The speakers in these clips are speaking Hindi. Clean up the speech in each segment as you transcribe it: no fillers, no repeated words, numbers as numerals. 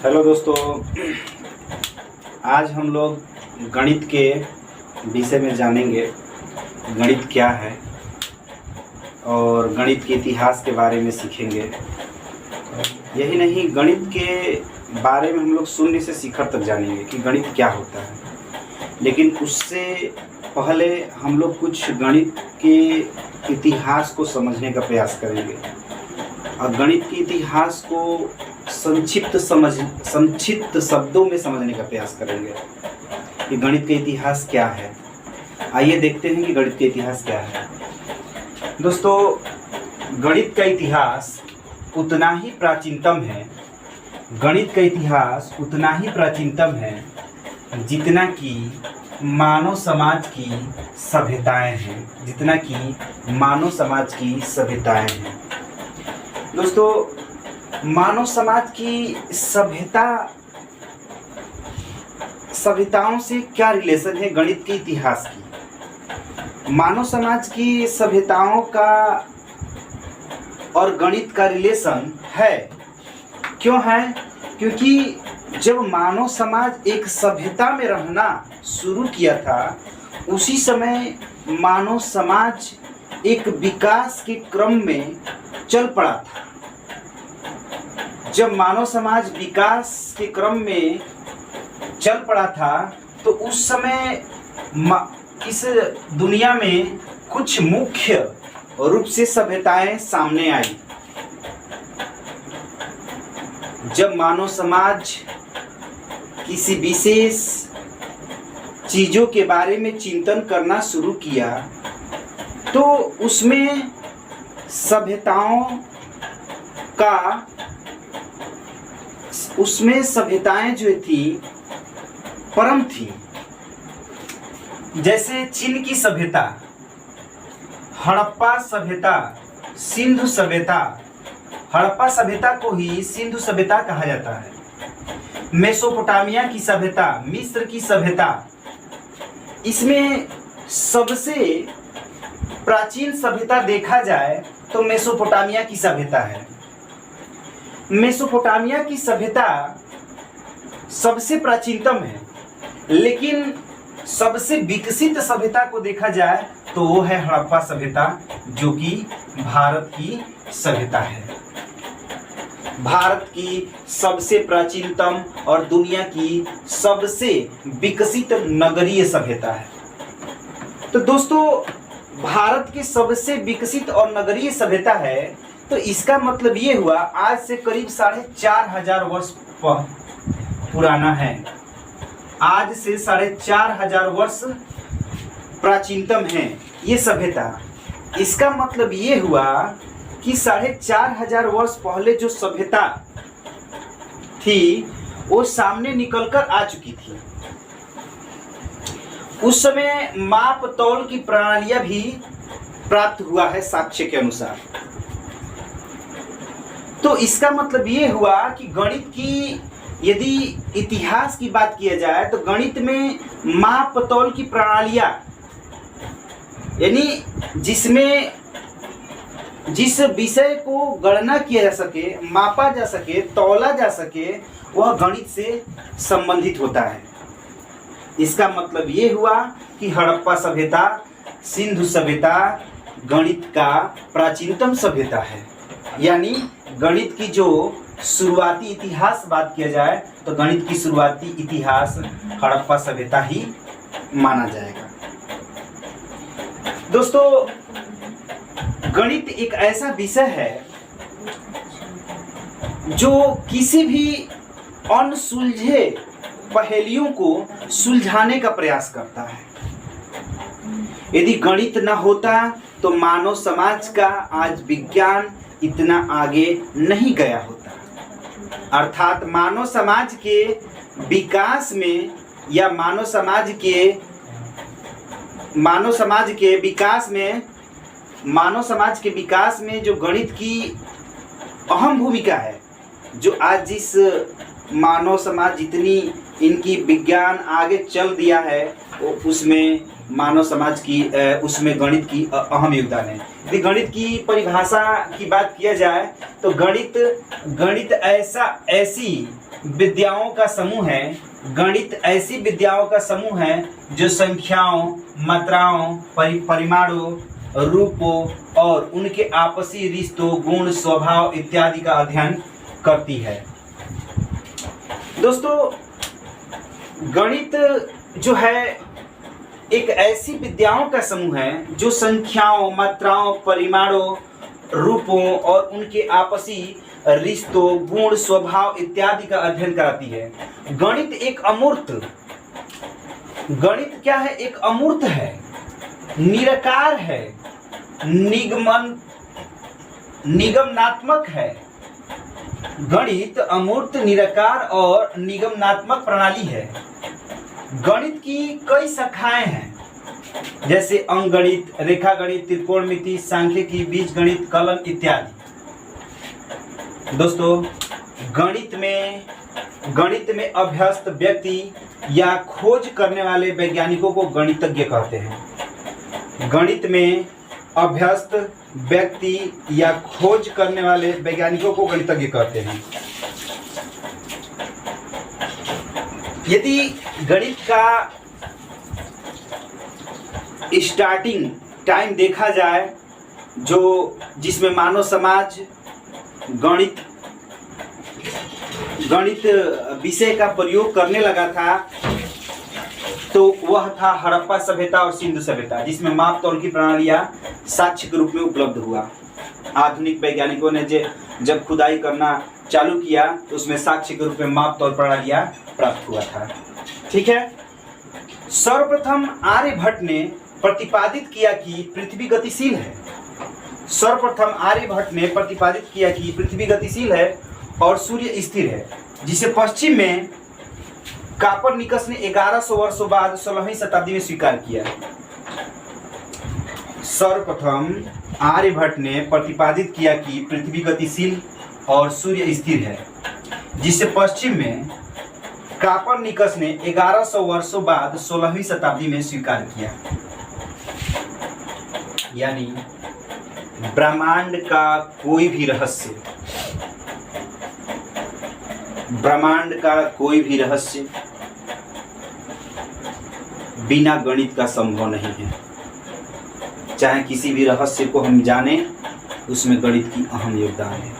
हेलो दोस्तों, आज हम लोग गणित के विषय में जानेंगे। गणित क्या है और गणित के इतिहास के बारे में सीखेंगे। यही नहीं, गणित के बारे में हम लोग शून्य से शिखर तक जानेंगे कि गणित क्या होता है। लेकिन उससे पहले हम लोग कुछ गणित के इतिहास को समझने का प्रयास करेंगे और गणित के इतिहास को संक्षिप्त शब्दों में समझने का प्रयास करेंगे कि गणित का इतिहास क्या है। आइए देखते हैं कि गणित का इतिहास क्या है। दोस्तों, गणित का इतिहास उतना ही प्राचीनतम है, गणित का इतिहास उतना ही प्राचीनतम है जितना कि मानव समाज की सभ्यताएं हैं, जितना कि मानव समाज की सभ्यताएं हैं। दोस्तों, मानव समाज की सभ्यताओं से क्या रिलेशन है गणित के इतिहास की। मानव समाज की सभ्यताओं का और गणित का रिलेशन है। क्यों है? क्योंकि जब मानव समाज एक सभ्यता में रहना शुरू किया था, उसी समय मानव समाज एक विकास के क्रम में चल पड़ा था। जब मानव समाज विकास के क्रम में चल पड़ा था तो उस समय इस दुनिया में कुछ मुख्य रूप से सभ्यताएं सामने आई। जब मानव समाज किसी विशेष चीजों के बारे में चिंतन करना शुरू किया तो उसमें सभ्यताएं जो थी परम थी। जैसे चीन की सभ्यता, हड़प्पा सभ्यता, सिंधु सभ्यता। हड़प्पा सभ्यता को ही सिंधु सभ्यता कहा जाता है। मेसोपोटामिया की सभ्यता, मिस्र की सभ्यता। इसमें सबसे प्राचीन सभ्यता देखा जाए तो मेसोपोटामिया की सभ्यता है। मेसोपोटामिया की सभ्यता सबसे प्राचीनतम है, लेकिन सबसे विकसित सभ्यता को देखा जाए तो वो है हड़प्पा सभ्यता, जो कि भारत की सभ्यता है। भारत की सबसे प्राचीनतम और दुनिया की सबसे विकसित नगरीय सभ्यता है। तो दोस्तों, भारत की सबसे विकसित और नगरीय सभ्यता है, तो इसका मतलब ये हुआ आज से करीब 4,500 वर्ष पुराना है। आज से 4,500 वर्ष प्राचीनतम है ये सभ्यता। इसका मतलब ये हुआ कि 4,500 वर्ष पहले जो सभ्यता थी वो सामने निकलकर आ चुकी थी। उस समय माप तौल की प्रणालियां भी प्राप्त हुआ है साक्ष्य के अनुसार। तो इसका मतलब ये हुआ कि गणित की यदि इतिहास की बात किया जाए तो गणित में माप तौल की प्रणालियां, यानी जिसमें जिस विषय को गणना किया जा सके, मापा जा सके, तौला जा सके, वह गणित से संबंधित होता है। इसका मतलब ये हुआ कि हड़प्पा सभ्यता, सिंधु सभ्यता गणित का प्राचीनतम सभ्यता है। यानी गणित की जो शुरुआती इतिहास बात किया जाए तो गणित की शुरुआती इतिहास हड़प्पा सभ्यता ही माना जाएगा। दोस्तों, गणित एक ऐसा विषय है जो किसी भी अनसुलझे पहेलियों को सुलझाने का प्रयास करता है। यदि गणित न होता तो मानव समाज का आज विज्ञान इतना आगे नहीं गया होता। अर्थात मानव समाज के विकास में या मानव समाज के विकास में जो गणित की अहम भूमिका है, जो आज जिस मानव समाज जितनी इनकी विज्ञान आगे चल दिया है, उसमें मानव समाज की उसमें गणित की अहम योगदान है। यदि गणित की परिभाषा की बात किया जाए तो गणित ऐसी विद्याओं का समूह है, गणित ऐसी विद्याओं का समूह है जो संख्याओं, मात्राओं, परिमाणों, रूपों और उनके आपसी रिश्तों, गुण, स्वभाव इत्यादि का अध्ययन करती है। दोस्तों, गणित जो है एक ऐसी विद्याओं का समूह है जो संख्याओं, मात्राओं, परिमाणों, रूपों और उनके आपसी रिश्तों, गुण, स्वभाव इत्यादि का अध्ययन कराती है। गणित क्या है? एक अमूर्त है, निराकार है, निगमनात्मक है। गणित अमूर्त, निराकार और निगमनात्मक प्रणाली है। गणित की कई शाखाएं हैं, जैसे अंकगणित, रेखागणित, त्रिकोणमिति, सांख्यिकी, बीजगणित, कलन इत्यादि। दोस्तों, गणित में अभ्यस्त व्यक्ति या खोज करने वाले वैज्ञानिकों को गणितज्ञ कहते हैं। गणित में अभ्यस्त व्यक्ति या खोज करने वाले वैज्ञानिकों को गणितज्ञ कहते हैं। यदि गणित का स्टार्टिंग टाइम देखा जाए, जिसमें मानव समाज गणित विषय का प्रयोग करने लगा था, तो वह था हड़प्पा सभ्यता और सिंधु सभ्यता, जिसमें माप तौल की प्रणालियां साक्ष्य के रूप में उपलब्ध हुआ। आधुनिक वैज्ञानिकों ने जब खुदाई करना चालू किया तो उसमें साक्ष्य के रूप में माप तौल प्रणालियां प्राप्त हुआ था। ठीक है। सर्वप्रथम आर्यभट्ट ने प्रतिपादित किया कि पृथ्वी गतिशील है। सर्वप्रथम आर्यभट्ट ने प्रतिपादित किया कि पृथ्वी गतिशील है और सूर्य स्थिर है, जिसे पश्चिम में कापरनिकस ने 1100 वर्षों बाद 16वीं शताब्दी में स्वीकार किया। सर्वप्रथम आर्यभट्ट ने प्रतिपादित किया कि पृथ्वी गतिशील और सूर्य स्थिर है, जिसे पश्चिम में कापरनिकस ने 1100 वर्षों बाद 16वीं शताब्दी में स्वीकार किया। यानी ब्रह्मांड का कोई भी रहस्य बिना गणित का संभव नहीं है। चाहे किसी भी रहस्य को हम जाने, उसमें गणित की अहम योगदान है।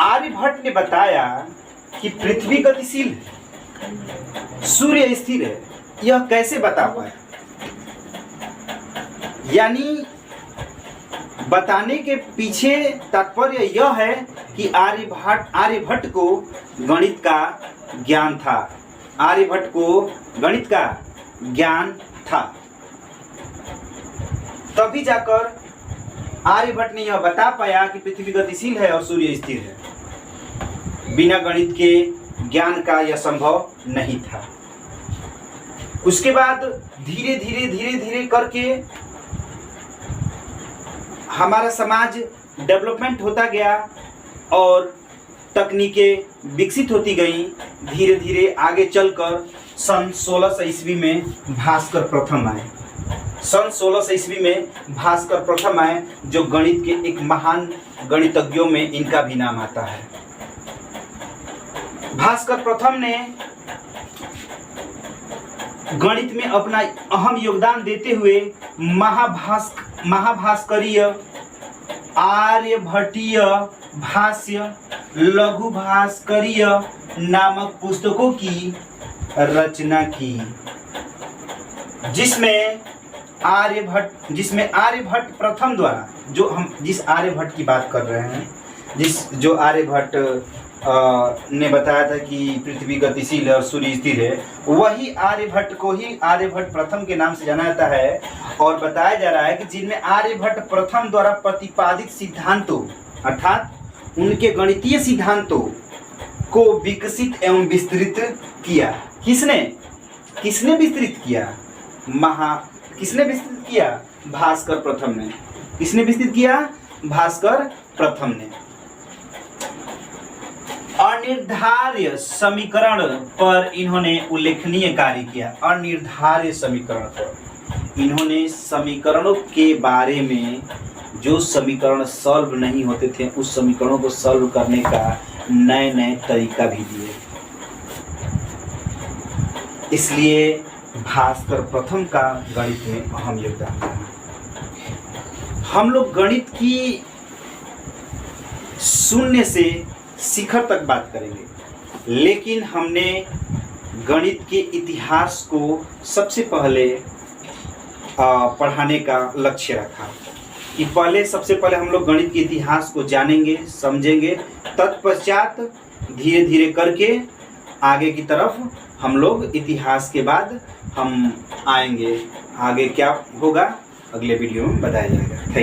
आर्यभट्ट ने बताया कि पृथ्वी गतिशील है, सूर्य स्थिर है। यह कैसे बता पाया? यानी बताने के पीछे तात्पर्य यह है कि आर्यभट्ट को गणित का ज्ञान था। आर्यभट्ट को गणित का ज्ञान था, तभी जाकर आर्यभट्ट ने यह बता पाया कि पृथ्वी गतिशील है और सूर्य स्थिर है। बिना गणित के ज्ञान का यह संभव नहीं था। उसके बाद धीरे धीरे करके हमारा समाज डेवलपमेंट होता गया और तकनीकें विकसित होती गईं। धीरे धीरे आगे चलकर सन 1600 ईस्वी में भास्कर प्रथम आए। सन 1600 ईस्वी में भास्कर प्रथम आए, जो गणित के एक महान गणितज्ञों में इनका भी नाम आता है। भास्कर प्रथम ने गणित में अपना अहम योगदान देते हुए महाभास्करीय, आर्यभट्टीय भाष्य, लघु भास्करीय नामक पुस्तकों की रचना की, जिसमें आर्यभट्ट प्रथम द्वारा, जिस आर्यभट्ट की बात कर रहे हैं, जो आर्यभट्ट ने बताया था कि पृथ्वी गतिशील है और सूर्य स्थिर है, वही आर्यभट्ट को ही आर्यभट्ट प्रथम के नाम से जाना जाता है। और बताया जा रहा है कि जिनमें आर्यभट्ट प्रथम द्वारा प्रतिपादित सिद्धांतों अर्थात उनके गणितीय सिद्धांतों को विकसित एवं विस्तृत किया। किसने विस्तृत किया? किसने विस्तृत किया? भास्कर प्रथम ने। किसने विस्तृत किया? भास्कर प्रथम ने। अनिर्धार्य समीकरण पर इन्होंने उल्लेखनीय कार्य किया। अनिर्धार्य समीकरण पर इन्होंने समीकरणों के बारे में, जो समीकरण सॉल्व नहीं होते थे उस समीकरणों को सॉल्व करने का नए नए तरीका भी दिए। इसलिए भास्कर प्रथम का गणित में अहम योगदान रहा। हम लोग गणित की शून्य से शिखर तक बात करेंगे, लेकिन हमने गणित के इतिहास को सबसे पहले पढ़ाने का लक्ष्य रखा कि सबसे पहले हम लोग गणित के इतिहास को जानेंगे, समझेंगे, तत्पश्चात धीरे धीरे करके आगे की तरफ हम लोग इतिहास के बाद हम आएंगे। आगे क्या होगा अगले वीडियो में बताया जाएगा।